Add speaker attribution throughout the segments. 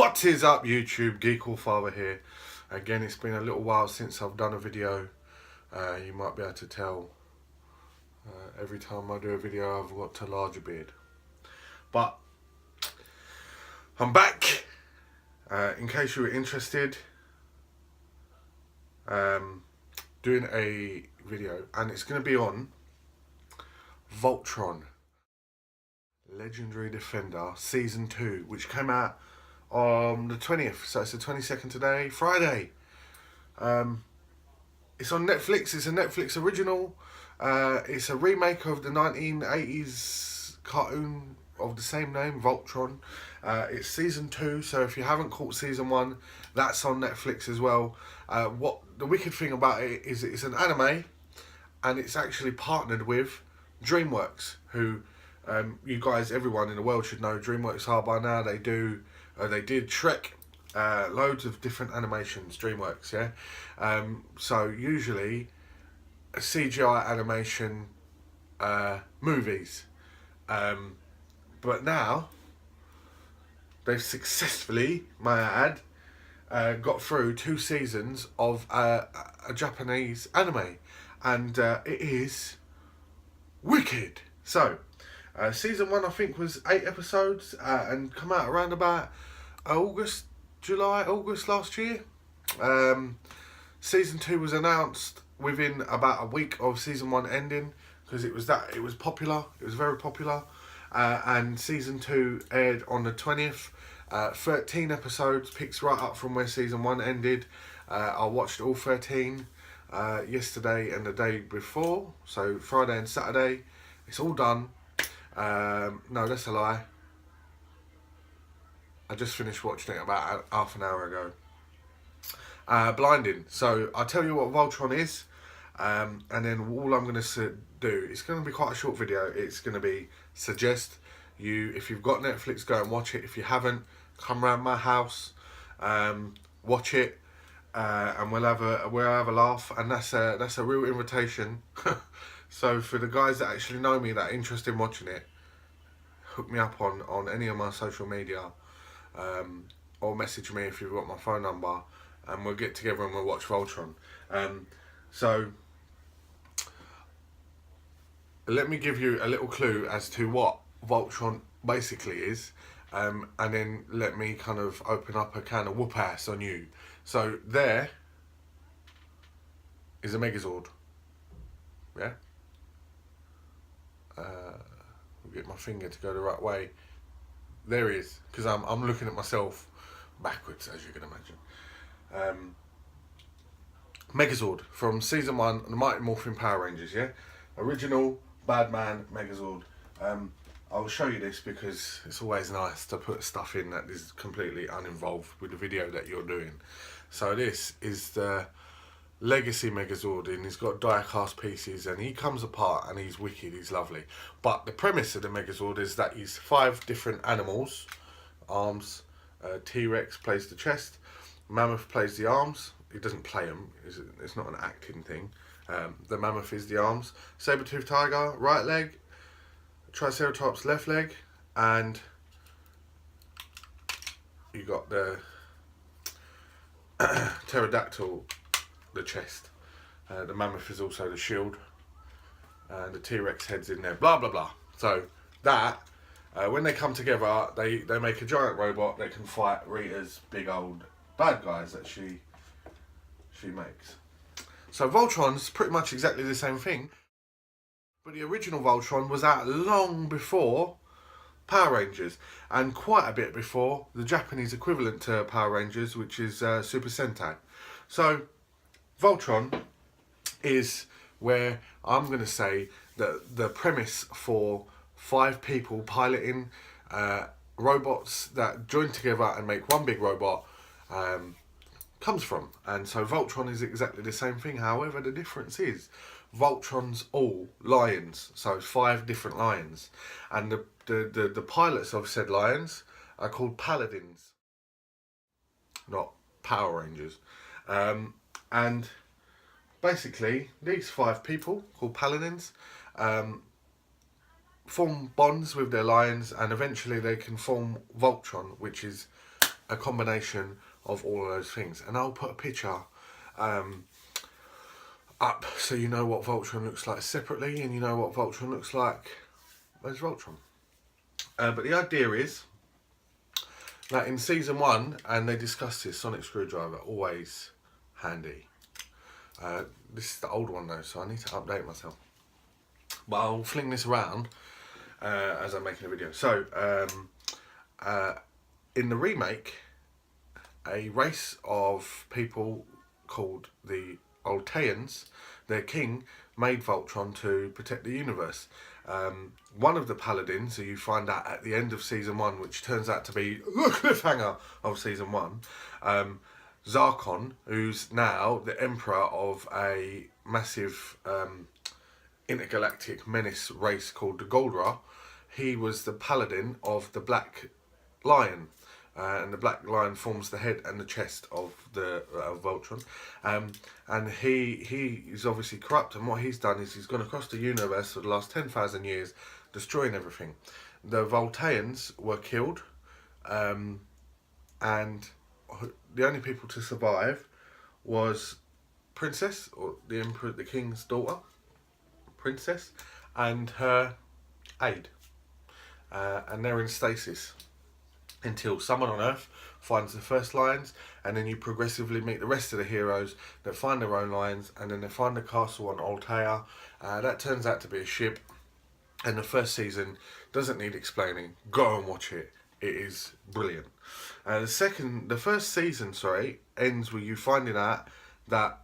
Speaker 1: What is up YouTube, Geek Allfather here. Again, it's been a little while since I've done a video. You might be able to tell every time I do a video I've got a larger beard. But I'm back. In case you were interested, doing a video, and it's going to be on Voltron Legendary Defender Season 2, which came out on the 20th, so it's the 22nd today, Friday. It's on Netflix. It's a Netflix original. It's a remake of the 1980s cartoon of the same name, Voltron. It's Season 2, so if you haven't caught Season 1, that's on Netflix as well. What the wicked thing about it is it's an anime, and it's actually partnered with Dreamworks, who you guys, everyone in the world should know Dreamworks are by now. They did Shrek, loads of different animations, Dreamworks, yeah. So usually CGI animation movies, but now they've successfully, may I add, got through 2 seasons of a Japanese anime, and it is wicked. So Season 1 I think was 8 episodes and come out around about August last year. Season 2 was announced within about a week of Season 1 ending, because it was popular, it was very popular, and Season 2 aired on the 20th. 13 episodes, picks right up from where Season 1 ended. I watched all 13 yesterday and the day before, so Friday and Saturday. It's all done. No, that's a lie. I just finished watching it about half an hour ago. Blinding. So I'll tell you what Voltron is, and then all I'm going to do, it's going to be quite a short video. It's going to be suggest you, if you've got Netflix, go and watch it. If you haven't, come round my house, watch it, and we'll have a laugh. And that's a real invitation. So for the guys that actually know me, that are interested in watching it, hook me up on any of my social media, or message me if you've got my phone number, and we'll get together and we'll watch Voltron. So let me give you a little clue as to what Voltron basically is, and then let me kind of open up a can of whoop ass on you. So there is a Megazord. Yeah. Get my finger to go the right way. There he is, because I'm looking at myself backwards, as you can imagine. Megazord from Season 1, the Mighty Morphin Power Rangers, yeah? Original, bad man, Megazord. I'll show you this because it's always nice to put stuff in that is completely uninvolved with the video that you're doing. So this is the Legacy Megazord, and he's got die-cast pieces, and he comes apart and he's wicked, he's lovely. But the premise of the Megazord is that he's 5 different animals, arms. T-Rex plays the chest, Mammoth plays the arms. He doesn't play them, it's not an acting thing. The Mammoth is the arms, Saber-toothed Tiger, right leg, Triceratops, left leg, and you got the Pterodactyl, the chest. The Mammoth is also the shield, and the T-Rex head's in there, blah blah blah. So that when they come together, they make a giant robot that can fight Rita's big old bad guys that she makes. So Voltron's pretty much exactly the same thing, but the original Voltron was out long before Power Rangers, and quite a bit before the Japanese equivalent to Power Rangers, which is Super Sentai. So Voltron is where I'm going to say that the premise for 5 people piloting robots that join together and make one big robot comes from. And so Voltron is exactly the same thing. However, the difference is Voltron's all lions, so 5 different lions, and the pilots of said lions are called Paladins, not Power Rangers. And basically these 5 people called Paladins form bonds with their lions, and eventually they can form Voltron, which is a combination of all of those things. And I'll put a picture up so you know what Voltron looks like separately, and you know what Voltron looks like as Voltron. But the idea is that in season 1, and they discussed this, sonic screwdriver, always handy. This is the old one though, so I need to update myself. But I'll fling this around as I'm making a video. So, in the remake, a race of people called the Alteans, their king, made Voltron to protect the universe. One of the Paladins, who you find out at the end of season 1, which turns out to be the cliffhanger of season 1, Zarkon, who's now the Emperor of a massive intergalactic menace race called the Galra, he was the Paladin of the Black Lion. And the Black Lion forms the head and the chest of the Voltron, and he is obviously corrupt. And what he's done is he's gone across the universe for the last 10,000 years, destroying everything. The Volteans were killed, and the only people to survive was Princess, or the Emperor, the King's daughter, Princess, and her aide, and they're in stasis until someone on Earth finds the first lions, and then you progressively meet the rest of the heroes that find their own lions, and then they find the castle on Altea. That turns out to be a ship, and the first season doesn't need explaining. Go and watch it. It is brilliant. The first season, ends with you finding out that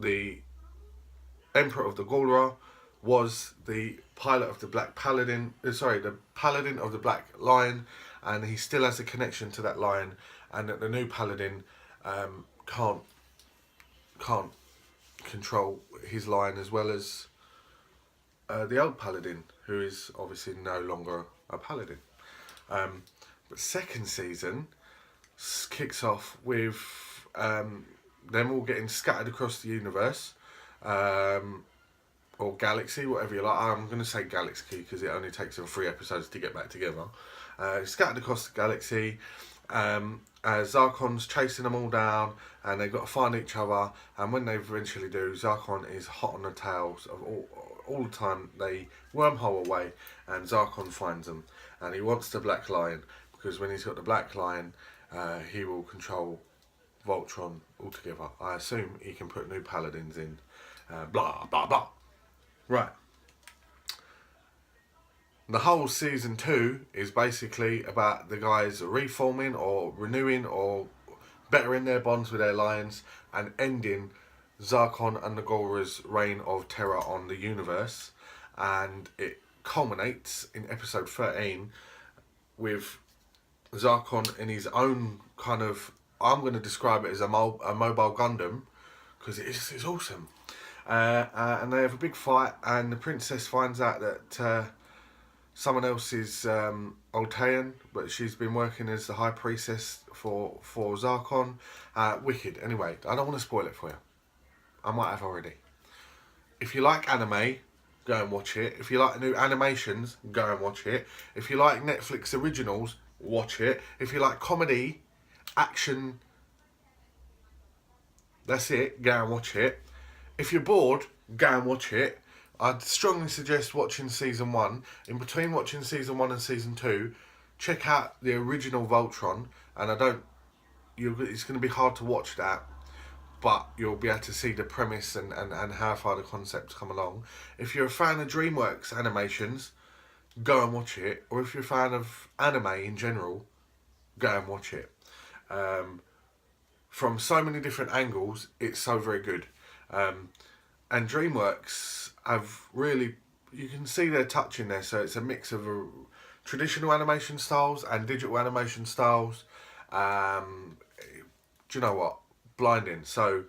Speaker 1: the Emperor of the Galra was the pilot of the Black Paladin, the Paladin of the Black Lion, and he still has a connection to that lion, and that the new Paladin can't control his lion as well as the old Paladin, who is obviously no longer a Paladin. But second season kicks off with them all getting scattered across the universe, or galaxy, whatever you like. I'm going to say galaxy because it only takes them 3 episodes to get back together. Scattered across the galaxy, as Zarkon's chasing them all down, and they've got to find each other. And when they eventually do, Zarkon is hot on the tails of all the time. They wormhole away, and Zarkon finds them, and he wants the Black Lion, because when he's got the Black Lion, he will control Voltron altogether. I assume he can put new Paladins in. Blah blah blah. Right. The whole season 2 is basically about the guys reforming or renewing or bettering their bonds with their lions, and ending Zarkon and the Galra's reign of terror on the universe. And it culminates in episode 13 with Zarkon in his own kind of, I'm going to describe it as a mobile Gundam, because it's awesome. And they have a big fight, and the princess finds out that someone else is Altean, but she's been working as the high priestess for Zarkon. Wicked. Anyway, I don't want to spoil it for you. I might have already. If you like anime, go and watch it. If you like new animations, go and watch it. If you like Netflix originals, watch it. If you like comedy, action, that's it, go and watch it. If you're bored, go and watch it. I'd strongly suggest watching season 1. In between watching season 1 and season 2, check out the original Voltron. And it's going to be hard to watch that, but you'll be able to see the premise and how far the concepts come along. If you're a fan of Dreamworks animations, go and watch it. Or if you're a fan of anime in general, go and watch it. From so many different angles, it's so very good. And Dreamworks have really, you can see their touch in there, so it's a mix of traditional animation styles and digital animation styles. Do you know what? Blinding. So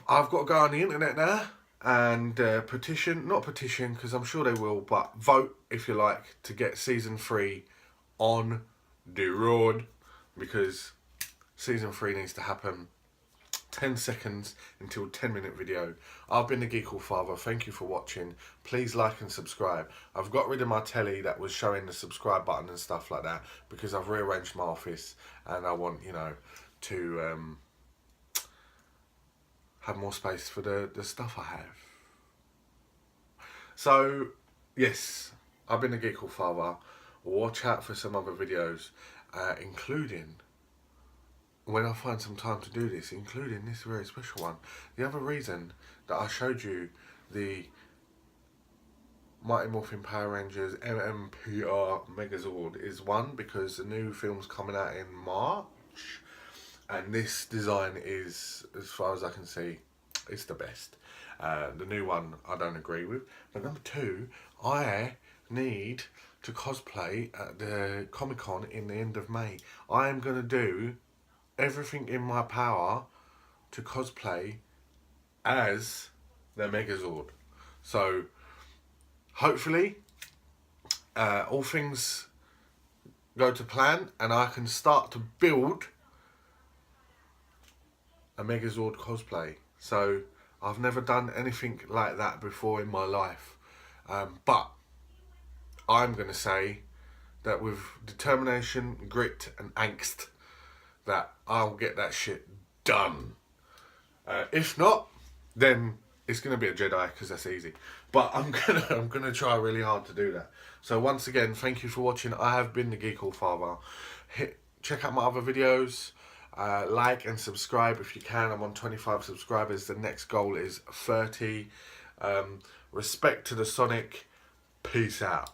Speaker 1: I've got to go on the internet now and not petition because I'm sure they will, but vote, if you like, to get season 3 on the road, because season 3 needs to happen 10 seconds until 10-minute video. I've been the Geek All Father. Thank you for watching. Please like and subscribe. I've got rid of my telly that was showing the subscribe button and stuff like that because I've rearranged my office and I want, you know, to have more space for the stuff I have. So, yes, I've been the Geek All Father. Watch out for some other videos, including, when I find some time to do this, including this very special one. The other reason that I showed you the Mighty Morphin Power Rangers MMPR Megazord is one, because the new film's coming out in March, and this design is, as far as I can see, it's the best. The new one I don't agree with. But number two, I need to cosplay at the Comic-Con in the end of May. I am going to do everything in my power to cosplay as the Megazord. So hopefully all things go to plan and I can start to build a Megazord cosplay. So I've never done anything like that before in my life, but I'm going to say that with determination, grit and angst, that I'll get that shit done. If not, then it's gonna be a Jedi, because that's easy. But I'm gonna try really hard to do that. So once again, thank you for watching. I have been the Geek All Father. Check out my other videos. Like and subscribe if you can. I'm on 25 subscribers. The next goal is 30. Respect to the Sonic. Peace out.